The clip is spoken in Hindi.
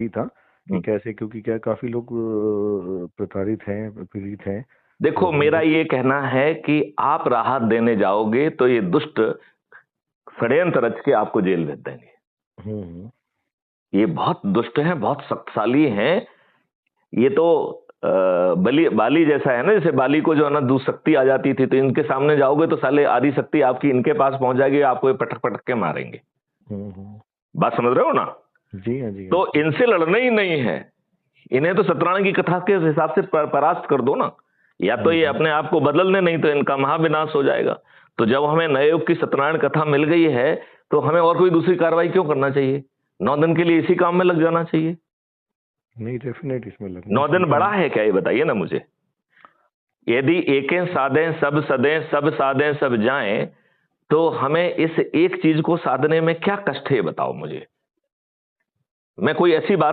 ही था कि कैसे, क्योंकि क्या काफी लोग प्रताड़ित हैं, पीड़ित हैं। देखो, मेरा ये कहना है कि आप राहत देने जाओगे तो ये दुष्ट षड्यंत्र रच के आपको जेल भेज देंगे। ये बहुत दुष्ट हैं, बहुत शक्तिशाली हैं। ये तो बाली जैसा है ना, जैसे बाली को जो है ना दूध शक्ति आ जाती थी, तो इनके सामने जाओगे तो साले आदि शक्ति आपकी इनके पास पहुंच जाएगी, आपको ये पटक पटक के मारेंगे। बात समझ रहे हो ना? जी हाँ, जी। तो इनसे लड़ना ही नहीं है, इन्हें तो सत्यनारायण की कथा के हिसाब से परास्त कर दो ना, या तो ये अपने आप को बदल ले, नहीं तो इनका महाविनाश हो जाएगा। तो जब हमें नए युग की सत्यनारायण कथा मिल गई है तो हमें और कोई दूसरी कार्रवाई क्यों करना चाहिए? 9 दिन के लिए इसी काम में लग जाना चाहिए। नहीं, डेफिनेट इसमें लगना 9 दिन बड़ा है क्या, ये बताइए ना मुझे। यदि एकें साधें सब सदें, सब साधें सब जाएं, तो हमें इस एक चीज को साधने में क्या कष्ट है, बताओ मुझे। मैं कोई ऐसी बात